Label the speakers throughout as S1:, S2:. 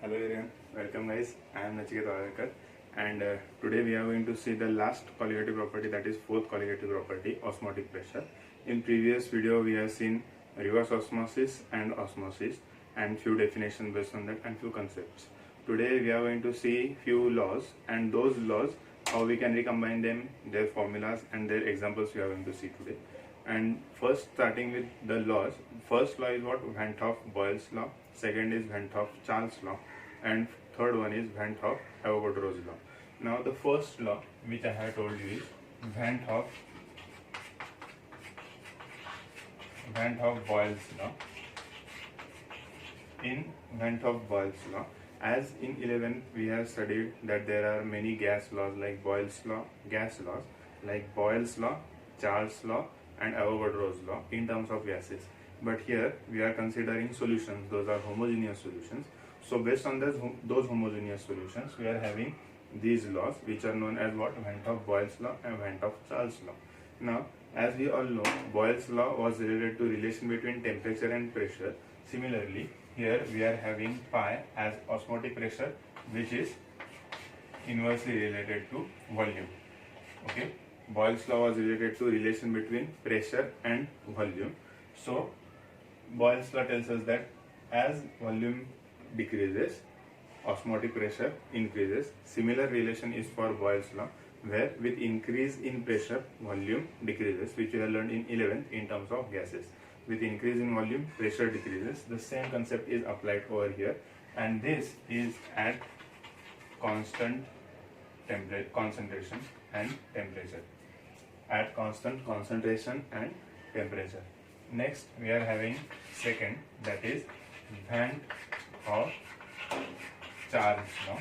S1: Hello everyone, welcome guys. I am Nachiket Agarkar and today we are going to see the last colligative property, that is fourth colligative property, osmotic pressure. In previous video we have seen reverse osmosis and few definitions based on that and few concepts. Today we are going to see few laws and those laws how we can recombine them, their formulas and their examples we are going to see today. And first starting with the laws, first law is what? Van 't Hoff-Boyle's law, second is Van 't Hoff-Charles law, and third one is Van 't Hoff-Avogadro's law. Now the first law which I have told you is Van 't Hoff-Boyle's law. In Van 't Hoff-Boyle's law, as in 11th we have studied that there are many gas laws like Boyle's law, gas laws like Boyle's law, Charles law and Avogadro's law in terms of gases. But here we are considering solutions, those are homogeneous solutions. So based on those homogeneous solutions, we are having these laws which are known as what? Van 't Hoff-Boyle's law and Van 't Hoff-Charles law. Now, as we all know, Boyle's law was related to relation between temperature and pressure. Similarly, here we are having pi as osmotic pressure, which is inversely related to volume. Okay, Boyle's law was related to relation between pressure and volume. So Boyle's law tells us that as volume decreases, osmotic pressure increases. Similar relation is for Boyle's law, where with increase in pressure, volume decreases, which we have learned in 11th in terms of gases. With increase in volume, pressure decreases. The same concept is applied over here, and this is at constant concentration and temperature. At constant concentration and temperature. Next we are having second, that is Van 't Hoff-Charles law.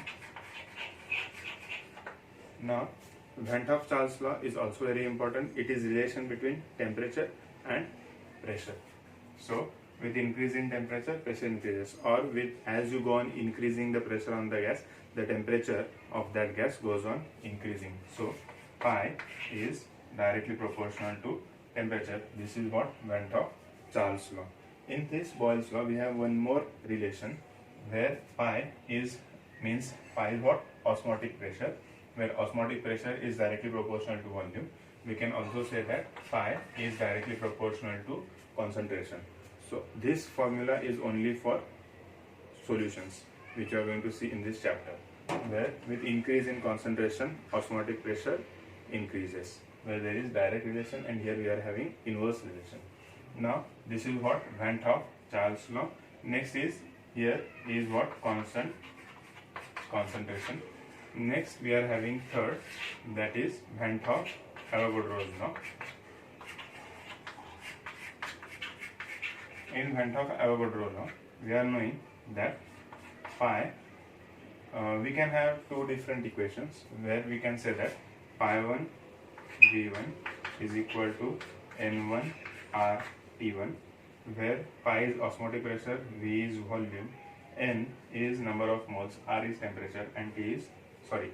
S1: Now Van 't Hoff-Charles law is also very important. It is relation between temperature and pressure. So with increase in temperature, pressure increases, or with as you go on increasing the pressure on the gas, the temperature of that gas goes on increasing. So pi is directly proportional to temperature. This is what? Van 't Hoff-Charles law. In this Boyle's law, we have one more relation where pi is what? Osmotic pressure, where osmotic pressure is directly proportional to volume. We can also say that pi is directly proportional to concentration. So this formula is only for solutions, which we are going to see in this chapter, where with increase in concentration, osmotic pressure increases, where there is direct relation, and here we are having inverse relation. Now this is what? Van 't Hoff-Charles law. Next is here is what? Constant concentration. Next we are having third, that is Van 't Hoff-Avogadro's law. In Van 't Hoff-Avogadro law, we are knowing that pi, we can have two different equations where we can say that pi 1 V1 is equal to N1 R T1, where pi is osmotic pressure, V is volume, N is number of moles, R is temperature, and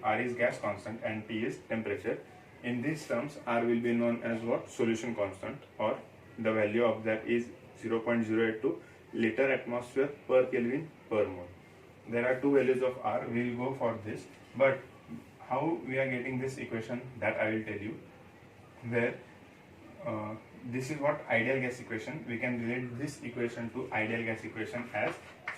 S1: R is gas constant and T is temperature. In these terms, R will be known as what? Solution constant, or the value of that is 0.082 liter atmosphere per Kelvin per mole. There are two values of R. We will go for this, but how we are getting this equation, that I will tell you. Where this is what? Ideal gas equation. We can relate this equation to ideal gas equation as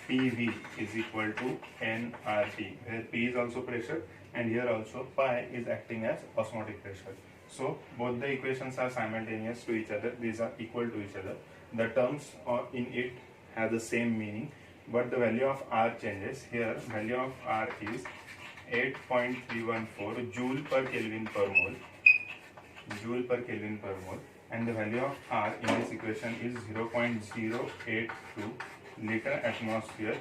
S1: PV is equal to nRT, where P is also pressure and here also pi is acting as osmotic pressure. So both the equations are simultaneous to each other. These are equal to each other. The terms in it have the same meaning, but the value of R changes. Here value of R is 8.314 joule per Kelvin per mole, and the value of R in this equation is 0.082 liter atmosphere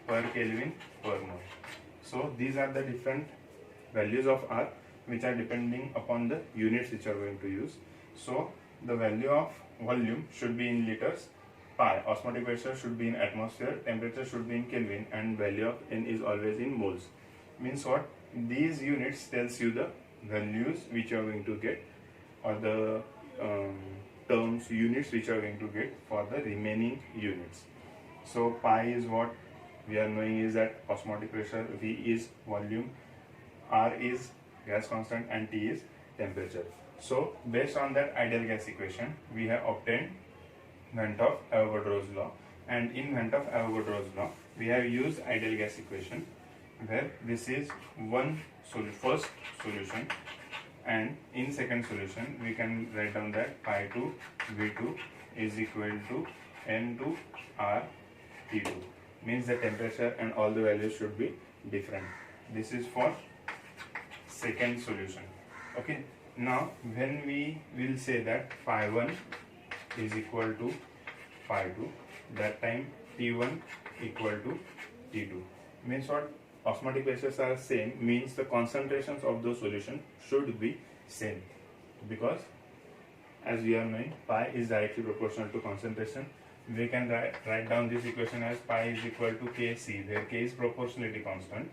S1: per Kelvin per mole. So these are the different values of R which are depending upon the units which are going to use. So the value of volume should be in liters, pi osmotic pressure should be in atmosphere, temperature should be in Kelvin, and value of N is always in moles. Means what? These units tells you the values which you are going to get, or the terms, units which you are going to get for the remaining units. So pi is what? we are knowing is that osmotic pressure, V is volume, R is gas constant, and T is temperature. So based on that ideal gas equation, we have obtained Van 't Avogadro's law, and in Van 't Avogadro's law, we have used ideal gas equation, where this is first solution, and in second solution we can write down that pi2 V2 is equal to N2 R T2, means the temperature and all the values should be different. This is for second solution. Okay, now when we will say that phi1 is equal to phi2, that time T1 equal to T2, means what? Osmotic pressures are same, means the concentrations of those solutions should be same, because as we are knowing, pi is directly proportional to concentration. We can write down this equation as pi is equal to Kc, where K is proportionality constant.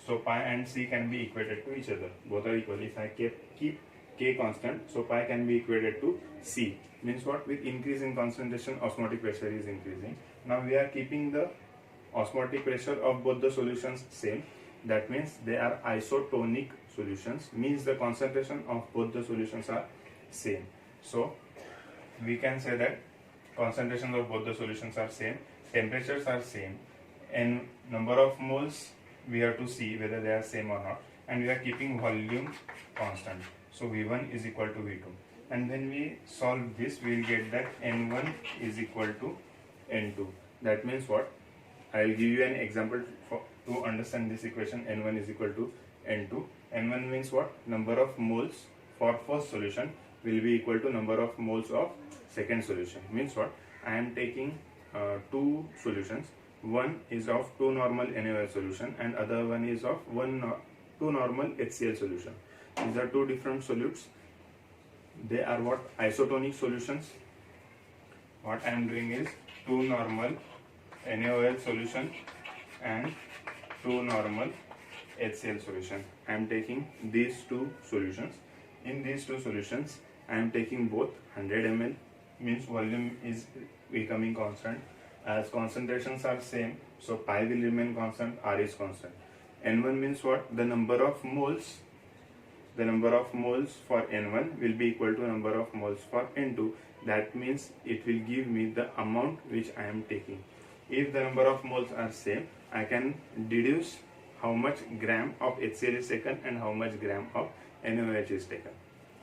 S1: So pi and C can be equated to each other. Both are equal. If I keep K constant, so pi can be equated to C. Means what? With increase in concentration, osmotic pressure is increasing. Now we are keeping the osmotic pressure of both the solutions same. That means they are isotonic solutions. Means the concentration of both the solutions are same. So we can say that concentrations of both the solutions are same, temperatures are same, and number of moles we have to see whether they are same or not, and we are keeping volume constant. So V1 is equal to V2, and when we solve this, we will get that N1 is equal to N2. That means what? I will give you an example to understand this equation. N1 is equal to N2. N1 means what? Number of moles for first solution will be equal to number of moles of second solution. Means what? I am taking two solutions. One is of 2 normal NaOH solution and other one is of 2 normal HCl solution. These are two different solutes. They are what? Isotonic solutions. What I am doing is 2 normal NaOH solution and 2 normal HCl solution. I am taking these two solutions. In these two solutions, I am taking both 100 ml, means volume is becoming constant. As concentrations are same, so pi will remain constant, R is constant. N1 means what? The number of moles for N1 will be equal to number of moles for N2. That means it will give me the amount which I am taking. If the number of moles are same, I can deduce how much gram of HCl is taken and how much gram of NaOH is taken.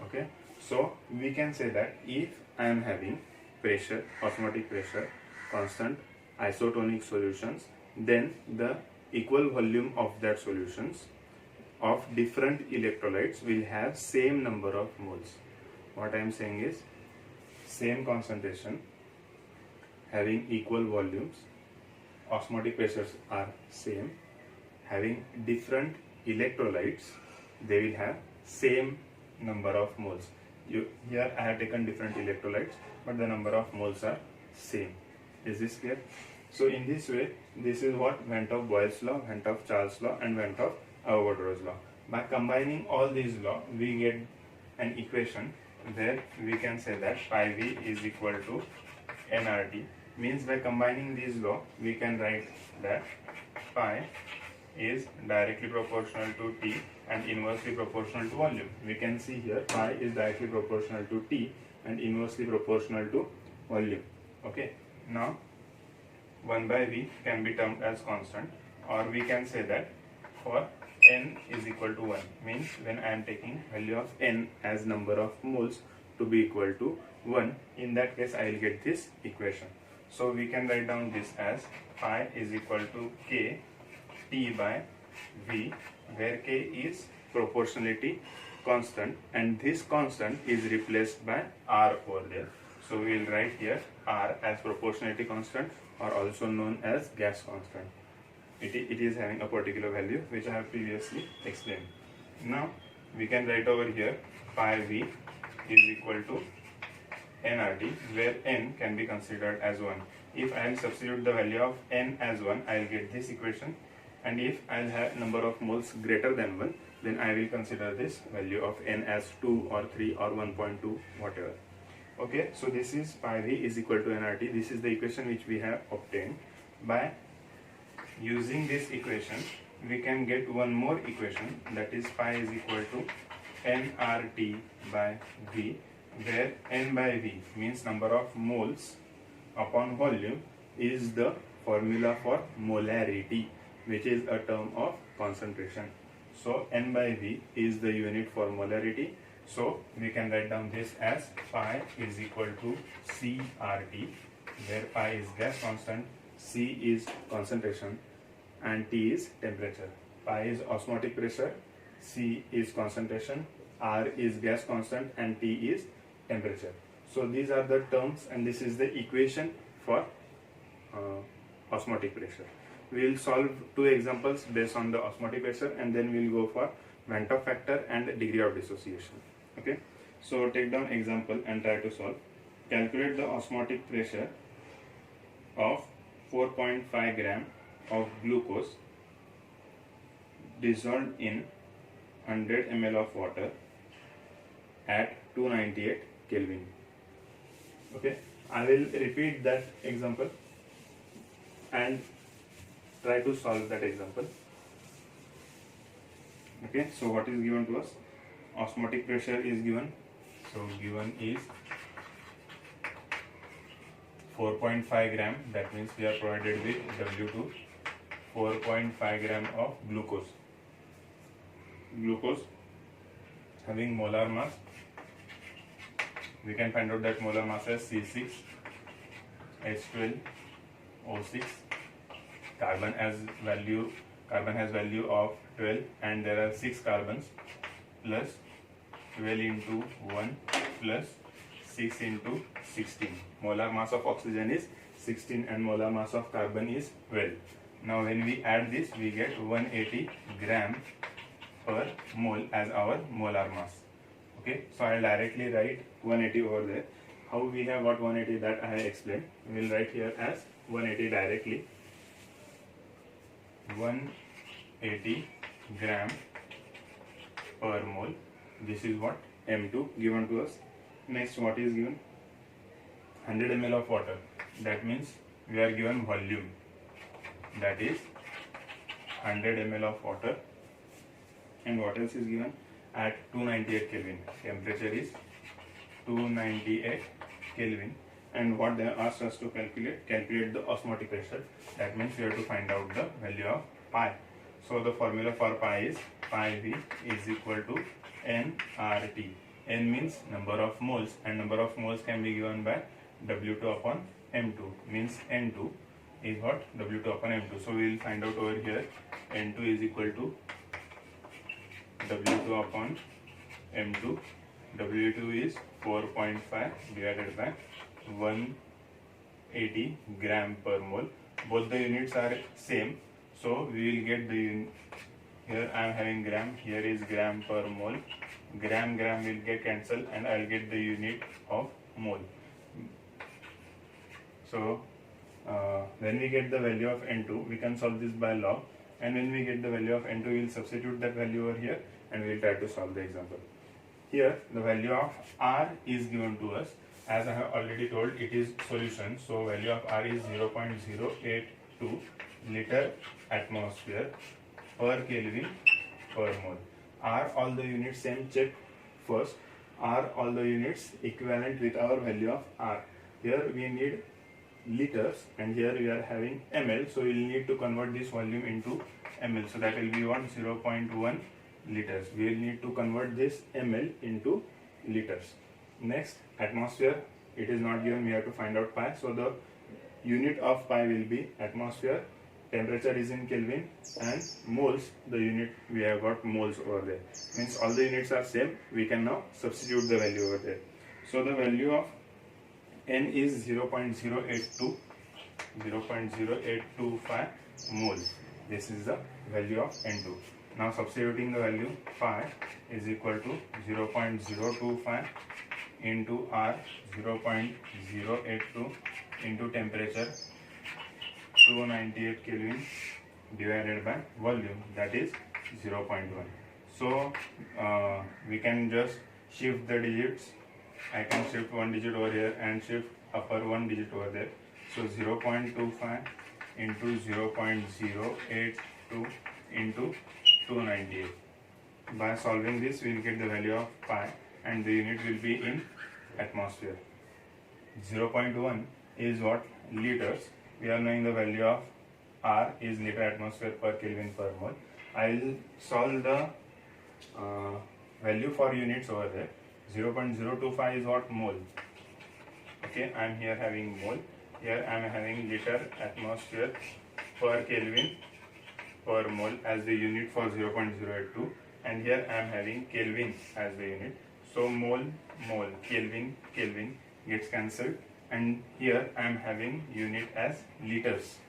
S1: Okay, so we can say that if I am having pressure, osmotic pressure, constant, isotonic solutions, then the equal volume of that solutions of different electrolytes will have same number of moles. What I am saying is, same concentration, having equal volumes, osmotic pressures are same, having different electrolytes, they will have same number of moles. Here I have taken different electrolytes, but the number of moles are same. Is this clear? So in this way, this is what Van 't Boyle's law, Van 't Charles law, and Van 't Avogadro's law. By combining all these laws, we get an equation where we can say that pi v is equal to nRT. Means by combining these laws, we can write that pi is directly proportional to T and inversely proportional to volume. We can see here pi is directly proportional to T and inversely proportional to volume. Okay, now 1 by V can be termed as constant, or we can say that for n is equal to 1, means when I am taking value of n as number of moles to be equal to 1, in that case I will get this equation. So we can write down this as pi is equal to K T by V, where K is proportionality constant and this constant is replaced by R over there. So we will write here R as proportionality constant, or also known as gas constant. It is having a particular value which I have previously explained. Now we can write over here pi V is equal to nRT, where n can be considered as 1. If I will substitute the value of n as 1, I will get this equation, and if I will have number of moles greater than 1, then I will consider this value of n as 2 or 3 or 1.2, whatever. Okay, so this is pi v is equal to nRT. This is the equation which we have obtained by using this equation we can get one more equation, that is pi is equal to nRT by V, where N by V means number of moles upon volume is the formula for molarity, which is a term of concentration. So N by V is the unit for molarity. So we can write down this as pi is equal to CRT, where pi is gas constant, C is concentration, and T is temperature. Pi is osmotic pressure, C is concentration, R is gas constant, and T is temperature. So these are the terms, and this is the equation for osmotic pressure. We will solve two examples based on the osmotic pressure, and then we will go for Van 't Hoff factor and degree of dissociation. Okay, so take down example and try to solve. Calculate the osmotic pressure of 4.5 gram of glucose dissolved in 100 ml of water at 298 Kelvin. Okay, I will repeat that example and try to solve that example. Okay, so what is given to us? Osmotic pressure is given. So given is 4.5 gram, that means we are provided with W2, 4.5 gram of glucose. Glucose having molar mass, we can find out that molar mass as C6, H12O6. Carbon has value of 12, and there are 6 carbons, plus 12 into 1 plus 6 into 16. Molar mass of oxygen is 16 and molar mass of carbon is 12. Now when we add this, we get 180 gram per mole as our molar mass. Okay, so I'll directly write 180 over there. How we have got 180, that I have explained. We will write here as 180 directly. 180 gram per mole. This is what M2 given to us. Next, what is given? 100 ml of water. That means we are given volume. That is 100 ml of water. And what else is given? At 298 Kelvin. Temperature is 298 Kelvin. And what they asked us to calculate the osmotic pressure. That means we have to find out the value of pi. So the formula for pi is pi V is equal to nRT. N means number of moles, and number of moles can be given by W2 upon M2. Means N2 is what? W2 upon M2. So we will find out over here N2 is equal to W2 upon M2. W2 is 4.5 divided by 180 gram per mole. Both the units are same, so we will get the unit. Here I am having gram, here is gram per mole. Gram will get cancelled, and I will get the unit of mole. So when we get the value of N2, we can solve this by log, and when we get the value of N2, we will substitute that value over here, and we will try to solve the example. Here the value of R is given to us. As I have already told, it is solution, so value of R is 0.082 liter atmosphere per Kelvin per mole. R all the units same, check first. R all the units equivalent with our value of R. Here we need liters, and here we are having ml, so we will need to convert this volume into ml. So that will be 0.1 liters. We will need to convert this ml into liters. Next, atmosphere, it is not given, we have to find out pi. So the unit of pi will be atmosphere. Temperature is in Kelvin, and moles, the unit we have got moles over there. Means all the units are same. We can now substitute the value over there. So the value of N is 0.082, 0.0825 moles. This is the value of N2. Now substituting the value, pi is equal to 0.025 into R, 0.082 into temperature 298 Kelvin divided by volume, that is 0.1. So we can just shift the digits. I can shift one digit over here and shift upper one digit over there. So 0.25 into 0.082 into 298. By solving this, we will get the value of pi and the unit will be in atmosphere. 0.1 is what? Liters. We are knowing the value of R is liter atmosphere per Kelvin per mole. I will solve the value for units over there. 0.025 is what? Mole. Okay, I am here having mole. Here I am having liter atmosphere per Kelvin per mole as the unit for 0.082, and here I am having Kelvin as the unit. So mole, mole, Kelvin, Kelvin gets cancelled, and here I am having unit as liters,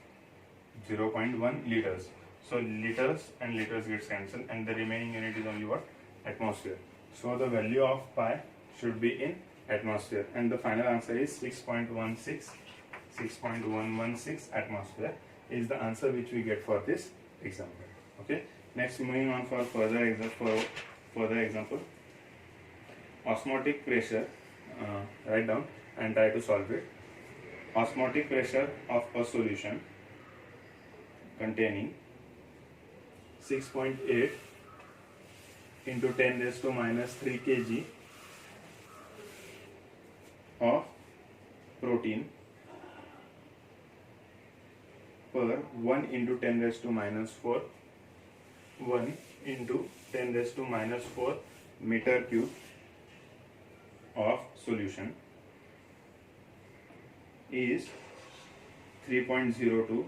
S1: 0.1 liters. So liters and liters gets cancelled, and the remaining unit is only what? Atmosphere. So the value of pi should be in atmosphere, and the final answer is 6.116 atmosphere is the answer which we get for this example. Okay, next moving on for further example. Osmotic pressure, write down and try to solve it. Osmotic pressure of a solution containing 6.8 into 10 raised to minus 3 kg of protein per 1 into 10 raised to minus 4 1 into 10 raised to minus 4 meter cube of solution is 3.02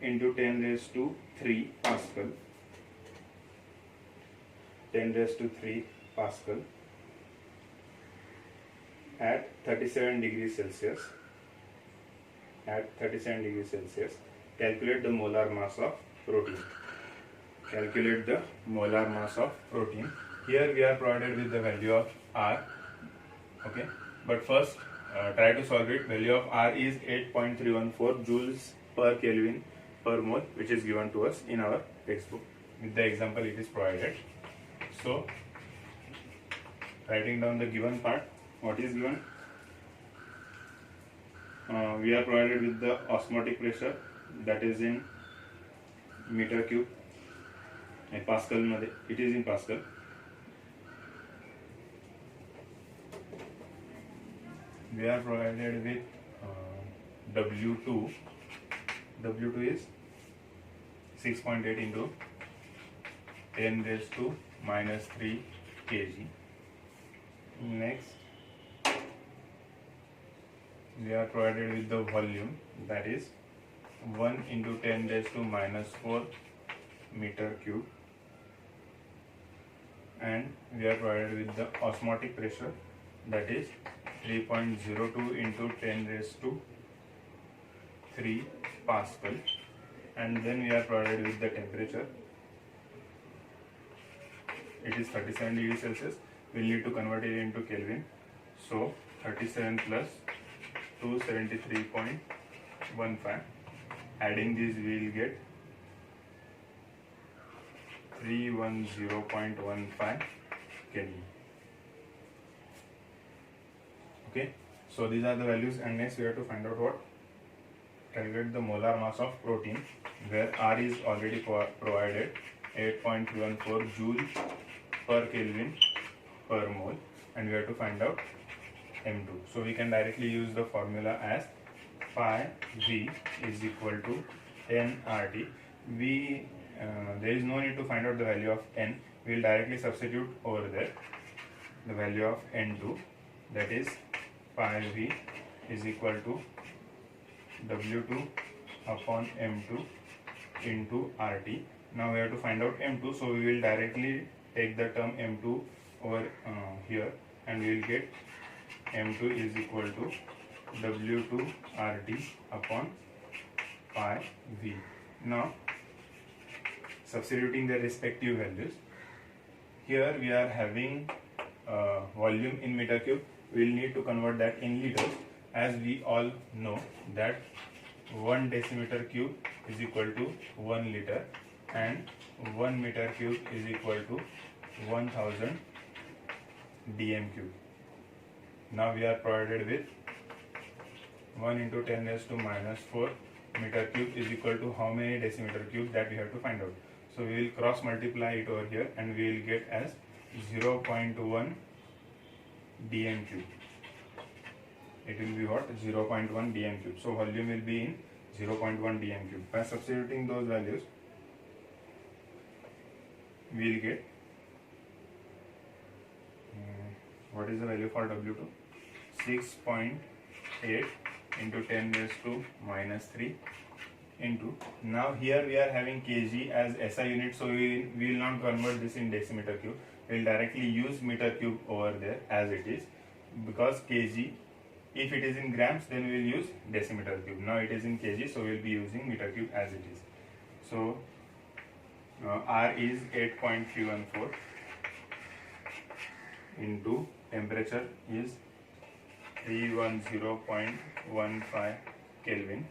S1: into 10 raised to 3 Pascal, 10 raised to 3 Pascal at 37 degrees Celsius. At 37 degrees Celsius, calculate the molar mass of protein. Calculate the molar mass of protein. Here we are provided with the value of R. Okay, but first try to solve it. Value of R is 8.314 joules per Kelvin per mole, which is given to us in our textbook. With the example, it is provided. So, writing down the given part, what is given? We are provided with the osmotic pressure, that is in meter cube. Pascal, it is in Pascal. We are provided with W2. W2 is 6.8 into 10 raised to minus 3 kg. Next, we are provided with the volume, that is 1 into 10 raised to minus 4 meter cube, and we are provided with the osmotic pressure, that is 3.02 into 10 raised to 3 Pascal, and then we are provided with the temperature. It is 37 degrees Celsius. We will need to convert it into Kelvin. So 37 plus 273.15. Adding this, we will get 310.15 Kelvin. Okay, so these are the values, and next we have to find out what? Calculate the molar mass of protein, where R is already provided, 8.314 joule per Kelvin per mole, and we have to find out M2. So we can directly use the formula as phi V is equal to N RT. There is no need to find out the value of N. We will directly substitute over there the value of N2, that is phi V is equal to W2 upon M2 into RT. Now we have to find out M2, so we will directly take the term M2 over here, and we will get M2 is equal to W2 RT upon pi V. Now substituting the respective values, here we are having volume in meter cube. We will need to convert that in liters, as we all know that 1 decimeter cube is equal to 1 liter, and 1 meter cube is equal to 1000 dm cube. Now we are provided with 1 into 10 raised to minus 4 meter cube is equal to how many decimeter cube, that we have to find out. So we will cross multiply it over here and we will get as 0.1 dm cube. It will be what? 0.1 dm cube. So volume will be in 0.1 dm cube. By substituting those values, we will get what is the value for W2? 6.8 into 10 raised to minus 3 into, now here we are having kg as SI unit, so we will not convert this in decimeter cube. We will directly use meter cube over there as it is, because kg, if it is in grams, then we will use decimeter cube. Now it is in kg, so we will be using meter cube as it is. So R is 8.314 into temperature is 310.15 Kelvin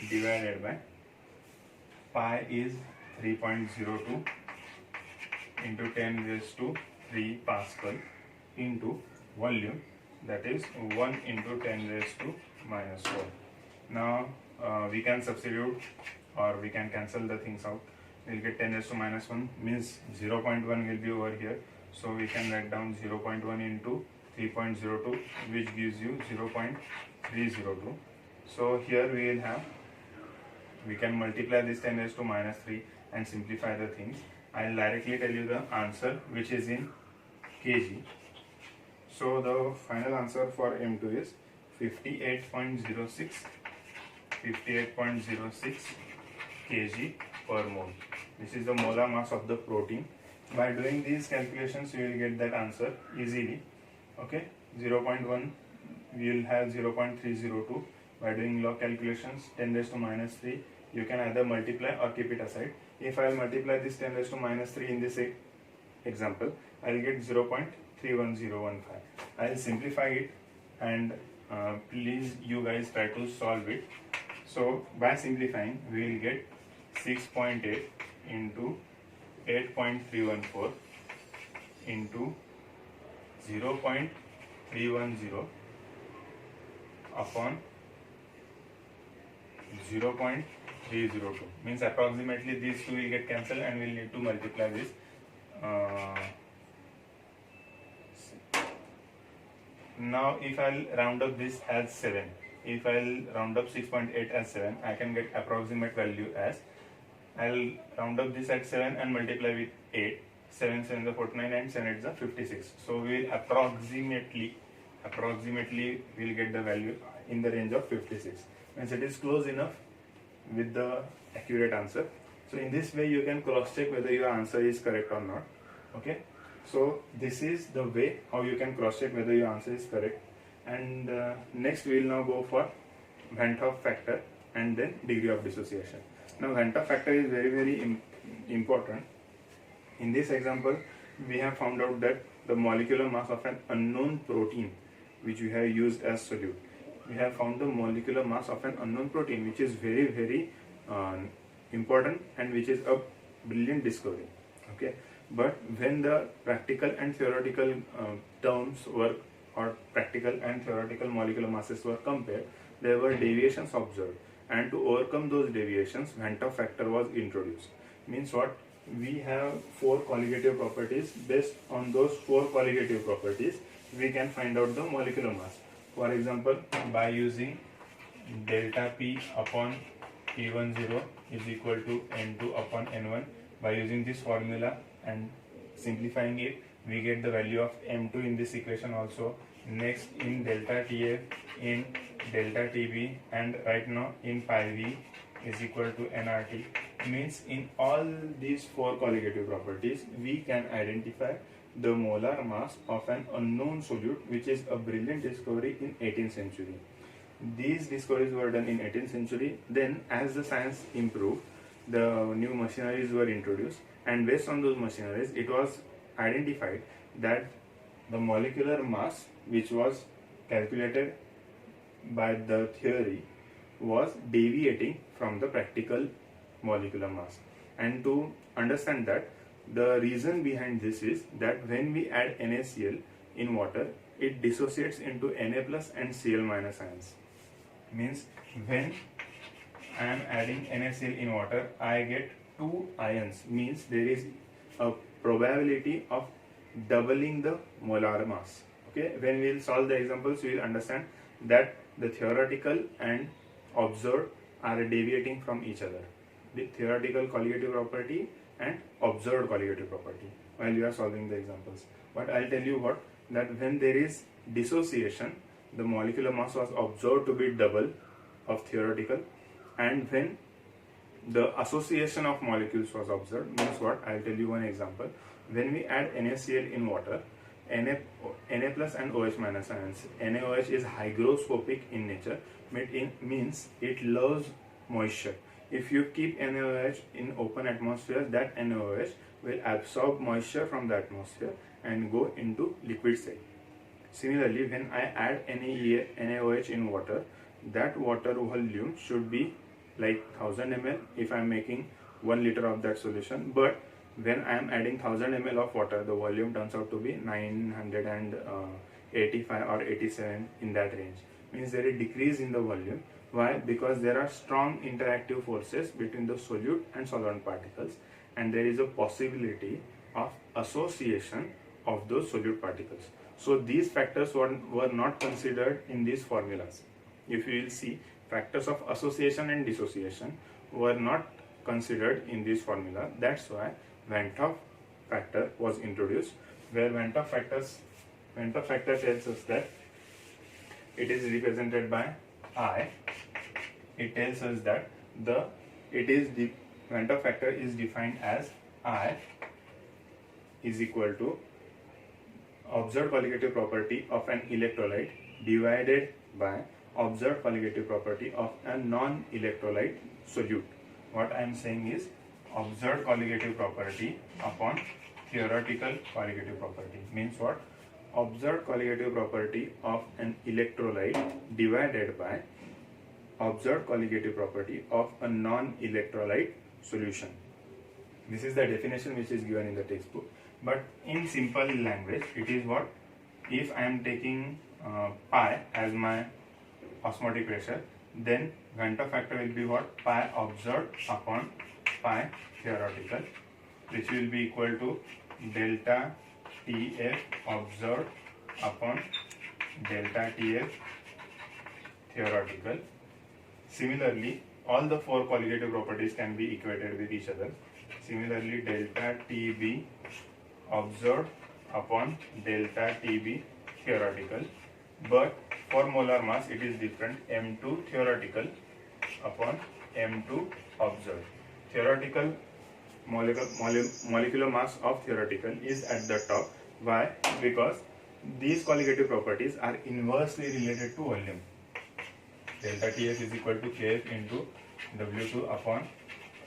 S1: divided by pi is 3.02 into 10 raised to 3 Pascal into volume, that is 1 into 10 raised to minus 4. Now we can substitute or we can cancel the things out. We will get 10 raised to minus 1 means 0.1 will be over here. So we can write down 0.1 into 3.02, which gives you 0.302. So here we will have, we can multiply this 10 raised to minus 3 and simplify the things. I will directly tell you the answer, which is in kg. So the final answer for M2 is 58.06 kg per mole. This is the molar mass of the protein. By doing these calculations, you will get that answer easily. Okay, 0.1 we will have 0.302. By doing log calculations, 10 raised to minus 3, you can either multiply or keep it aside. If I will multiply this 10 raised to minus 3 in this example, I will get 0.31015. I will simplify it and please you guys try to solve it. So by simplifying, we will get 6.8 into 8.314 into 0.310 upon 0.302, means approximately these two will get cancelled and we will need to multiply this. Now if I will round up this as 7, if I will round up 6.8 as 7, I can get approximate value as, I will round up this at 7 and multiply with 8. 7 7 is 49 and 7 8 is 56. So we will approximately will get the value in the range of 56. Means it is close enough with the accurate answer. So in this way you can cross check whether your answer is correct or not. Okay. So this is the way how you can cross check whether your answer is correct. And next we will now go for Van 't Hoff factor and then degree of dissociation. Now Van 't Hoff factor is very important. In this example, we have found out that the molecular mass of an unknown protein which we have used as solute. We have found the molecular mass of an unknown protein, which is very important and which is a brilliant discovery. Okay, but when the practical and theoretical terms were, or practical and theoretical molecular masses were compared, there were deviations observed, and to overcome those deviations, Van 't Hoff factor was introduced. Means what? We have 4 colligative properties. Based on those 4 colligative properties, we can find out the molecular mass. For example, by using delta P upon P10 is equal to N2 upon N1, by using this formula and simplifying it, we get the value of M2 in this equation also. Next, in delta TF, in delta TB, and right now in pi V is equal to nRT. Means in all these 4 colligative properties, we can identify the molar mass of an unknown solute, which is a brilliant discovery in 18th century. These discoveries were done in 18th century. Then as the science improved, the new machineries were introduced, and based on those machineries, it was identified that the molecular mass which was calculated by the theory was deviating from the practical molecular mass. And to understand that, the reason behind this is that when we add NaCl in water, it dissociates into Na plus and Cl minus ions. means when I am adding NaCl in water, I get 2 ions, means there is a probability of doubling the molar mass. Okay, when we will solve the examples, we will understand that the theoretical and observed are deviating from each other. The theoretical colligative property and observed colligative property while we are solving the examples. But I'll tell you what, that when there is dissociation, the molecular mass was observed to be double of theoretical, and when the association of molecules was observed, means what, I'll tell you one example. When we add NaCl in water, Na plus and OH minus ions, NaOH is hygroscopic in nature, means it loves moisture. If you keep NaOH in open atmosphere, that NaOH will absorb moisture from the atmosphere and go into liquid state. Similarly, when I add NaOH in water, that water volume should be like 1000 ml if I am making 1 liter of that solution, but when I am adding 1000 ml of water, the volume turns out to be 985 or 87, in that range. Means there is decrease in the volume. Why? Because there are strong interactive forces between the solute and solvent particles, and there is a possibility of association of those solute particles. So these factors were not considered in these formulas. If you will see, factors of association and dissociation were not considered in this formula. That's why Van 't Hoff factor was introduced, where Van 't Hoff factor tells us that it is represented by I. It tells us that the Van 't Hoff factor is defined as I is equal to observed colligative property of an electrolyte divided by observed colligative property of a non-electrolyte solute. What I am saying is observed colligative property upon theoretical colligative property, means what? Observed colligative property of an electrolyte divided by observed colligative property of a non-electrolyte solution. This is the definition which is given in the textbook, but in simple language it is what? If I am taking pi as my osmotic pressure, then Van 't Hoff factor will be what? Pi observed upon pi theoretical, which will be equal to delta TF observed upon delta TF theoretical. Similarly, all the 4 colligative properties can be equated with each other. Similarly, delta TB observed upon delta TB theoretical, but for molar mass it is different, M2 theoretical upon M2 observed. Theoretical molecular mass of theoretical is at the top. Why? Because these colligative properties are inversely related to volume. Delta TF is equal to Kf into W2 upon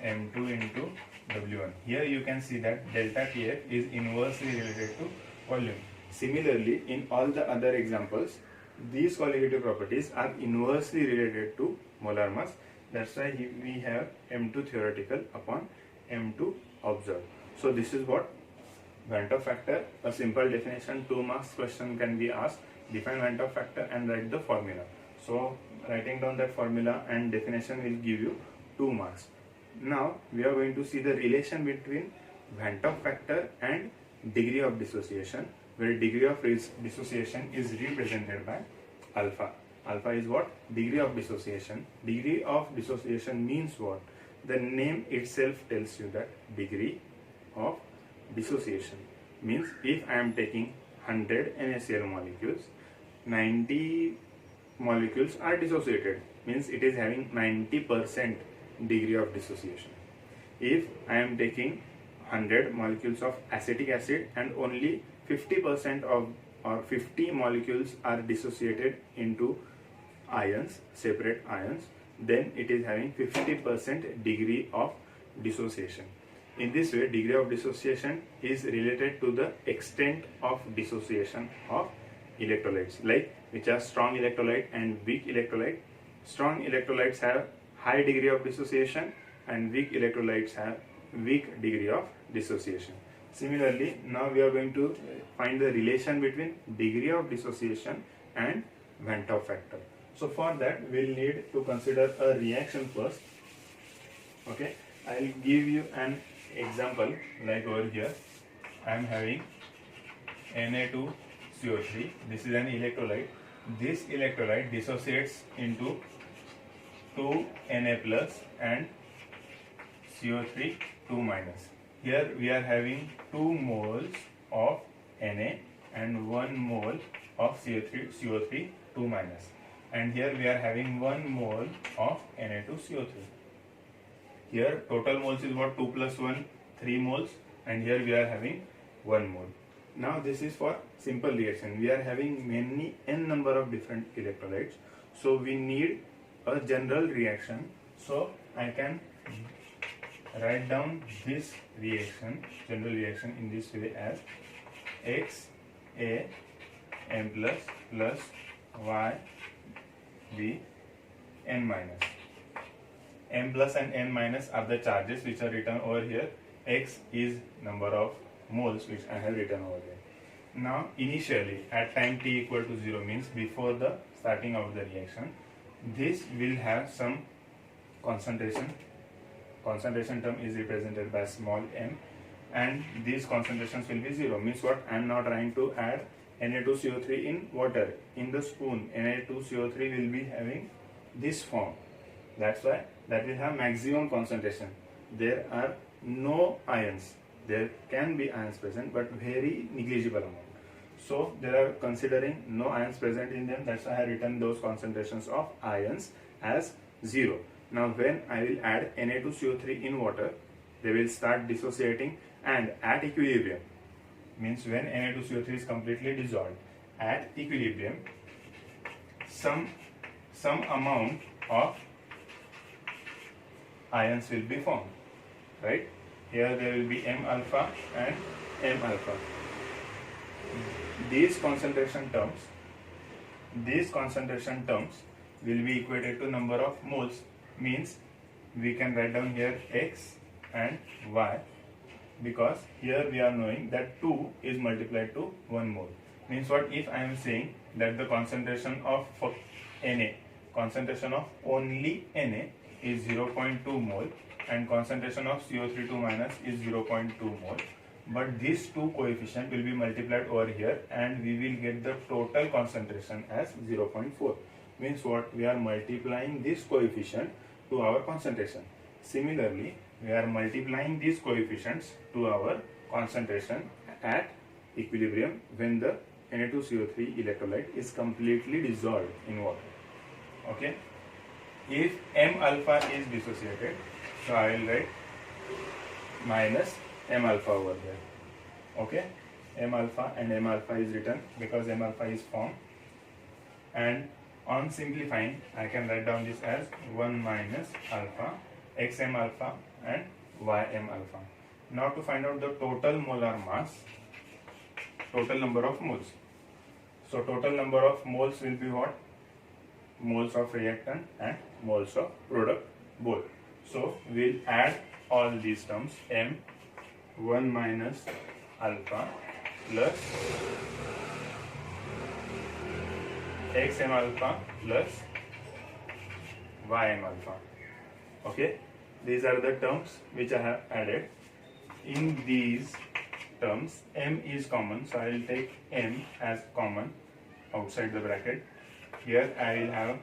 S1: M2 into W1. Here you can see that delta TF is inversely related to volume. Similarly, in all the other examples, these colligative properties are inversely related to molar mass. That's why we have M2 theoretical upon M2 observed. So this is what Van 't Hoff factor. A simple definition, 2 marks question can be asked. Define Van 't Hoff factor and write the formula. So writing down that formula and definition will give you 2 marks. Now we are going to see the relation between Van 't Hoff factor and degree of dissociation, where degree of dissociation is represented by alpha. Alpha is what? Degree of dissociation. Degree of dissociation means what? The name itself tells you that degree of dissociation means if I am taking 100 NaCl molecules, 90 molecules are dissociated, means it is having 90% degree of dissociation. If I am taking 100 molecules of acetic acid and only 50% of or 50 molecules are dissociated into ions, separate ions, then it is having 50% degree of dissociation. In this way, degree of dissociation is related to the extent of dissociation of electrolytes, like which are strong electrolyte and weak electrolyte. Strong electrolytes have high degree of dissociation and weak electrolytes have weak degree of dissociation. Similarly, now we are going to find the relation between degree of dissociation and Van 't Hoff factor. So for that we'll need to consider a reaction first. Okay, I'll give you an example. Like over here I am having Na2CO3. This is an electrolyte. This electrolyte dissociates into 2 Na plus and CO3 2 minus. Here we are having 2 moles of Na and 1 mole of CO3 2 minus, and here we are having 1 mole of Na2CO3. Here total moles is what? 2 plus 1, 3 moles, and here we are having 1 mole. Now this is for simple reaction. We are having many n number of different electrolytes, so we need a general reaction. So I can write down this reaction, general reaction, in this way as X A M plus Y B N minus. M plus and N minus are the charges which are written over here. X is number of moles which I have written over there. Now initially at time t equal to 0, means before the starting of the reaction, this will have some concentration. Concentration term is represented by small m, and these concentrations will be 0. Means what? I am now trying to add Na2CO3 in water. In the spoon, Na2CO3 will be having this form. That's why that will have maximum concentration. There are no ions. There can be ions present, but very negligible amount. So there are considering no ions present in them. That's why I have written those concentrations of ions as 0. Now when I will add Na2CO3 in water, they will start dissociating, and at equilibrium, means when Na2CO3 is completely dissolved, at equilibrium some amount of ions will be formed, right? Here there will be M alpha and M alpha. These concentration terms will be equated to number of moles. Means we can write down here X and Y, because here we are knowing that 2 is multiplied to 1 mole. Means what? If I am saying that the concentration of Na, concentration of only Na is 0.2 mole and concentration of CO3 2 minus is 0.2 mole, but these two coefficient will be multiplied over here and we will get the total concentration as 0.4. Means what? We are multiplying this coefficient to our concentration. Similarly, we are multiplying these coefficients to our concentration at equilibrium when the Na2CO3 electrolyte is completely dissolved in water. Okay. If M alpha is dissociated, so I will write minus M alpha over there. Okay. M alpha and M alpha is written because M alpha is formed, and on simplifying I can write down this as 1 minus alpha xm alpha and ym alpha. Now to find out the total molar mass, total number of moles. So total number of moles will be what? Moles of reactant and moles of product both. So we'll add all these terms. M 1 minus alpha plus xm alpha plus ym alpha. Okay, these are the terms which I have added. In these terms, m is common, so I will take m as common outside the bracket. Here I will have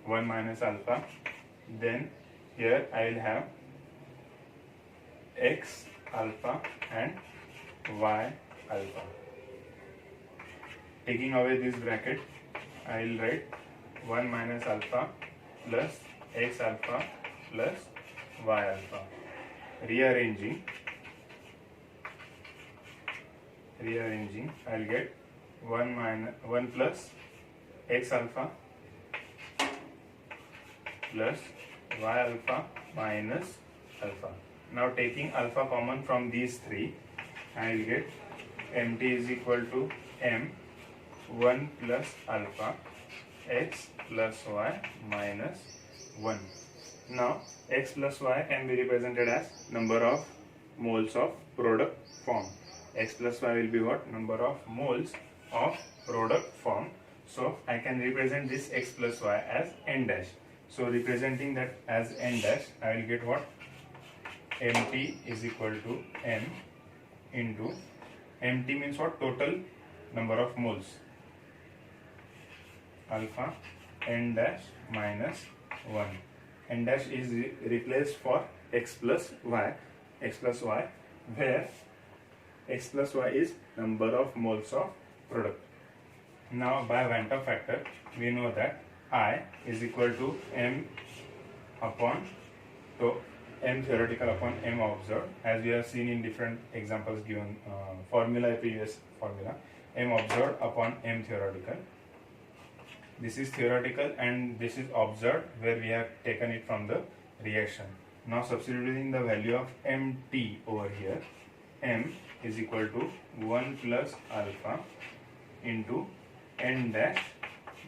S1: 1 minus alpha, then here I will have x alpha and y alpha. Taking away this bracket, I will write 1 minus alpha plus x alpha plus y alpha. Rearranging, I will get 1 plus x alpha plus y alpha minus alpha. Now taking alpha common from these three, I will get mt is equal to m 1 plus alpha x plus y minus 1. Now x plus y can be represented as number of moles of product formed. X plus y will be what? Number of moles of product formed. So I can represent this x plus y as n dash. So representing that as n dash, I will get what? Mt is equal to n into Mt means what? Total number of moles. Alpha n dash minus 1. N dash is replaced for x plus y, where x plus y is number of moles of product. Now by Van 't Hoff factor, we know that I is equal to m upon m theoretical upon m observed, as we have seen in different examples given previous formula, m observed upon m theoretical. This is theoretical and this is observed, where we have taken it from the reaction. Now substituting the value of mt over here, m is equal to 1 plus alpha into n dash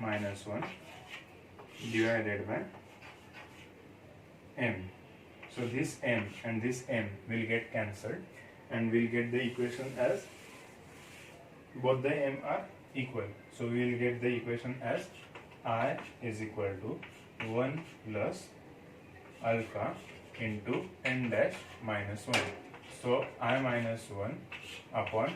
S1: minus 1 divided by m. So this m and this m will get cancelled, and we'll get the equation as both the m are equal. So we will get the equation as I is equal to 1 plus alpha into n dash minus 1. So I minus 1 upon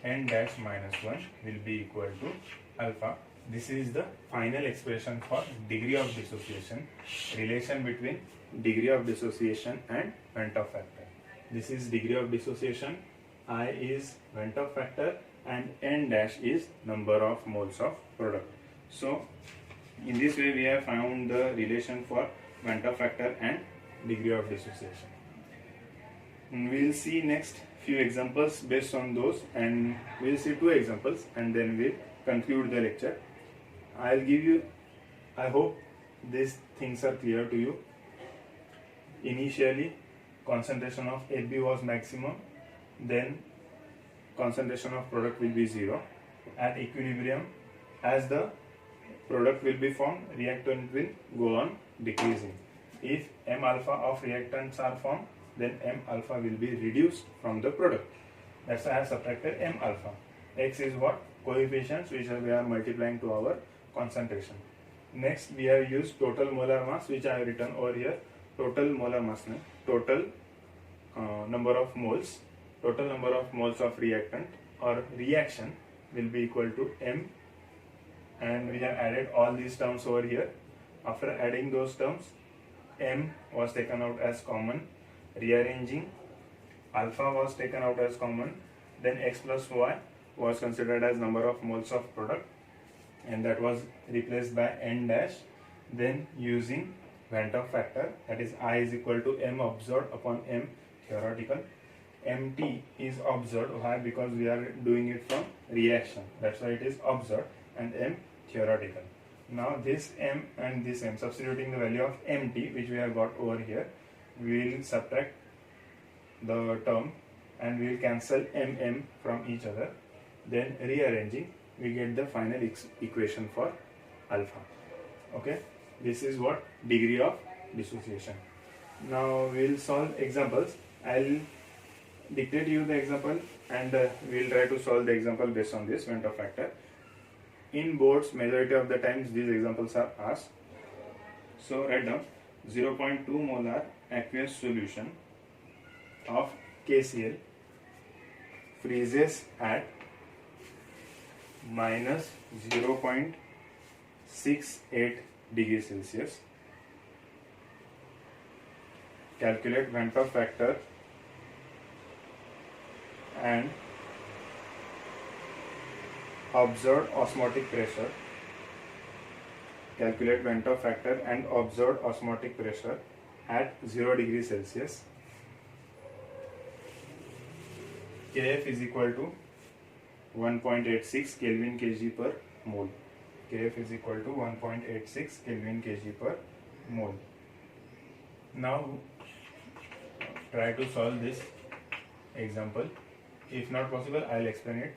S1: n dash minus 1 will be equal to alpha. This is the final expression for degree of dissociation, relation between degree of dissociation and Van 't Hoff factor. This is degree of dissociation, I is Van 't Hoff factor, and n dash is number of moles of product. So in this way we have found the relation for Van 't Hoff factor and degree of dissociation. We will see next few examples based on those, and we will see 2 examples and then we will conclude the lecture. I hope these things are clear to you. Initially concentration of AB was maximum, then concentration of product will be 0. At equilibrium, as the product will be formed, reactant will go on decreasing. If M alpha of reactants are formed, then M alpha will be reduced from the product. That's why I have subtracted M alpha. X is what? Coefficients which we are multiplying to our concentration. Next we have used total molar mass, which I have written over here. Total molar mass means total number of moles of reactant or reaction will be equal to M, and we have added all these terms over here. After adding those terms, M was taken out as common, rearranging, alpha was taken out as common, then x plus y was considered as number of moles of product, and that was replaced by n dash. Then using Van 't Hoff factor, that is I is equal to m observed upon m theoretical. Mt is observed. Why? Because we are doing it from reaction, that's why it is observed, and m theoretical. Now this m and this m, substituting the value of mt which we have got over here, we will subtract the term and we will cancel mm from each other. Then rearranging, we get the final equation for alpha. Okay, this is what? Degree of dissociation. Now we will solve examples. I'll dictate you the example and we will try to solve the example based on this Van 't Hoff factor. In boards, majority of the times these examples are asked. So write down 0.2 molar aqueous solution of KCl freezes at minus 0.68 degrees Celsius. Calculate Van 't Hoff factor and observed osmotic pressure. Calculate Van 't Hoff factor and observed osmotic pressure at 0 degrees Celsius. Kf is equal to 1.86 Kelvin kg per mole. Kf is equal to 1.86 Kelvin kg per mole. Now try to solve this example. If not possible, I will explain it.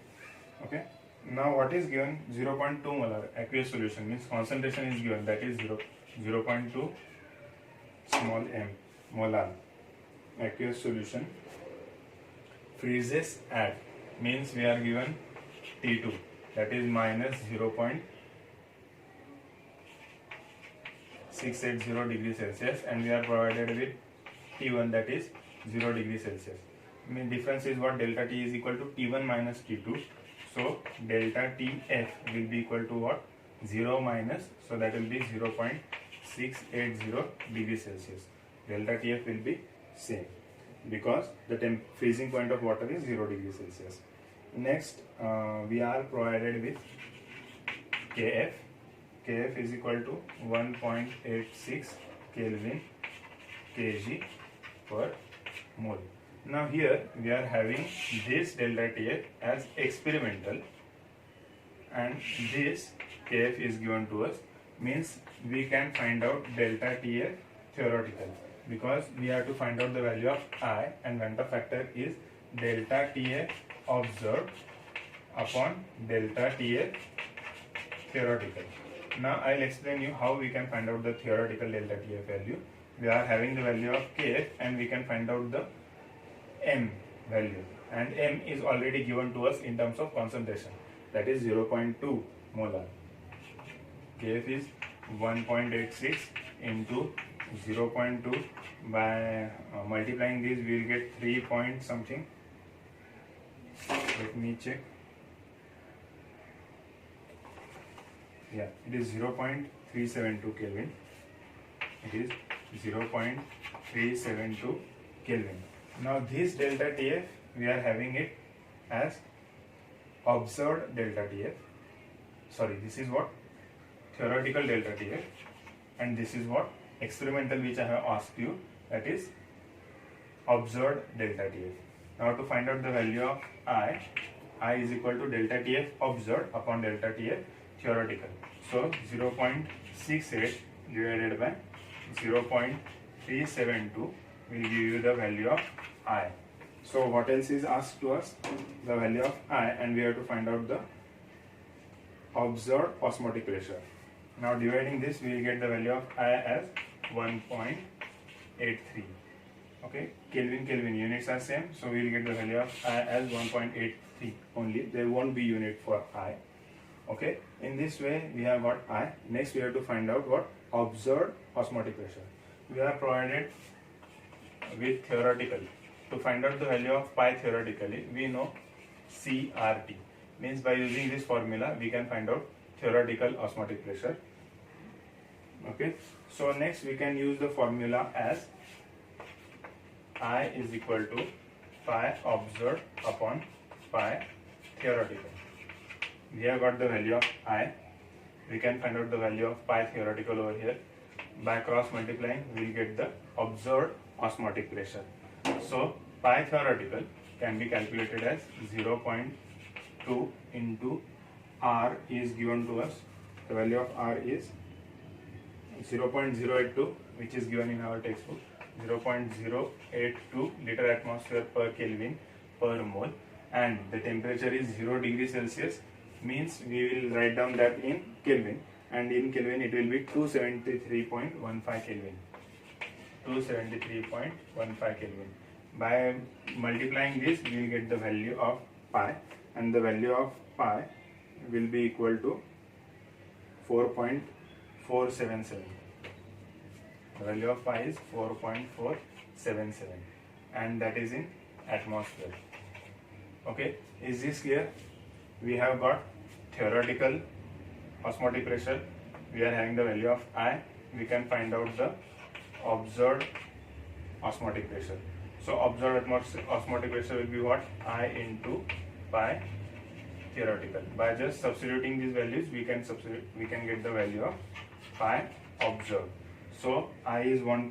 S1: Okay. Now what is given? 0.2 molar aqueous solution means concentration is given, that is 0.2 small m molar aqueous solution. Freezes at means we are given T2, that is minus 680 degrees Celsius, and we are provided with T1, that is 0 degrees Celsius. Mean difference is what? Delta T is equal to T1 minus T2. So delta TF will be equal to what? 0 minus, so that will be 0.680 degrees Celsius. Delta TF will be same because the freezing point of water is 0 degrees Celsius. Next, we are provided with Kf. Kf is equal to 1.86 Kelvin kg per mole. Now here we are having this delta TF as experimental, and this Kf is given to us, means we can find out delta TF theoretical, because we have to find out the value of I, and Venter factor is delta TF observed upon delta TF theoretical. Now I will explain you how we can find out the theoretical delta TF value. We are having the value of Kf, and we can find out the M value, and M is already given to us in terms of concentration, that is 0.2 molar. Kf is 1.86 into 0.2, by multiplying this we will get 3 point something. Let me check. Yeah, it is 0.372 Kelvin. It is 0.372 Kelvin. Now this delta TF, we are having it as observed delta TF. Sorry, this is what? Theoretical delta TF, and this is what? Experimental, which I have asked you, that is observed delta TF. Now to find out the value of I is equal to delta TF observed upon delta TF theoretical. So 0.68 divided by 0.372 will give you the value of I. So what else is asked to us? The value of I, and we have to find out the observed osmotic pressure. Now dividing this, we will get the value of I as 1.83. Okay, Kelvin units are same, so we will get the value of I as 1.83 only. There won't be unit for I. Okay, in this way we have got I. Next we have to find out what? Observed osmotic pressure. We are provided with theoretical. To find out the value of pi theoretically, we know CRT. Means by using this formula we can find out theoretical osmotic pressure. Okay, so next we can use the formula as I is equal to pi observed upon pi theoretical. We have got the value of I. We can find out the value of pi theoretical over here. By cross multiplying, we will get the observed osmotic pressure. So pi theoretical can be calculated as 0.2 into R is given to us. The value of R is 0.082, which is given in our textbook. 0.082 liter atmosphere per Kelvin per mole, and the temperature is 0 degrees Celsius, means we will write down that in Kelvin, and in Kelvin it will be 273.15 Kelvin. 273.15 Kelvin. By multiplying this, we will get the value of pi, and the value of pi will be equal to 4.477. The value of pi is 4.477, and that is in atmosphere. Okay, is this clear? We have got theoretical osmotic pressure. We are having the value of I. We can find out the observed osmotic pressure. So observed osmotic pressure will be what? I into pi theoretical. By just substituting these values, we can get the value of pi observed. So I is 1.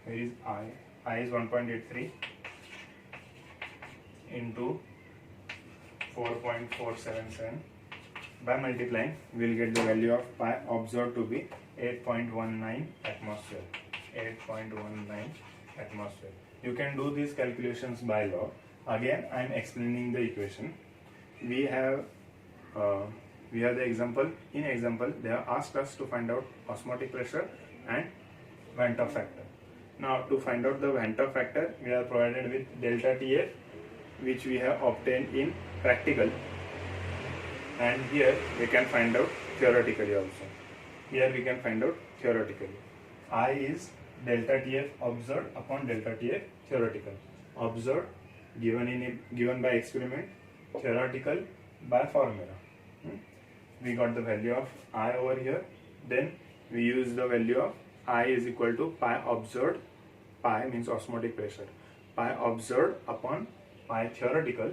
S1: Where is I? I is 1.83 into 4.477. By multiplying, we will get the value of pi observed to be 8.19 atmosphere. 8.19 atmosphere. You can do these calculations by log. Again, I am explaining the equation. We have the example. In example, they have asked us to find out osmotic pressure and Venter factor. Now, to find out the Venter factor, we are provided with delta TF, which we have obtained in practical, and here we can find out theoretically also. Here we can find out theoretically. I is delta TF observed upon delta TF theoretical. Observed given by experiment, theoretical by formula. We got the value of I over here. Then we use the value of I is equal to pi observed. Pi means osmotic pressure. Pi observed upon pi theoretical,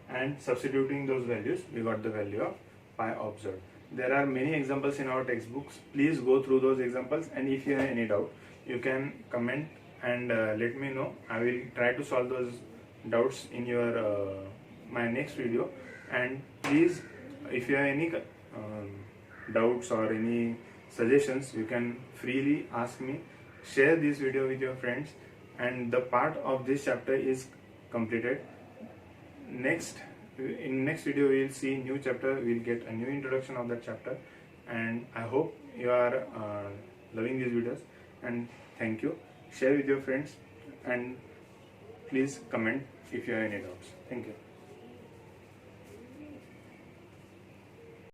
S1: and substituting those values, we got the value of pi observed. There are many examples in our textbooks. Please go through those examples, and if you have any doubt, you can comment and let me know. I will try to solve those doubts in your my next video. And please, if you have any doubts or any suggestions, you can freely ask me. Share this video with your friends, and the part of this chapter is completed. In next video we will see new chapter. We will get a new introduction of that chapter, and I hope you are loving these videos, and thank you. Share with your friends, and please comment if you have any doubts. Thank you.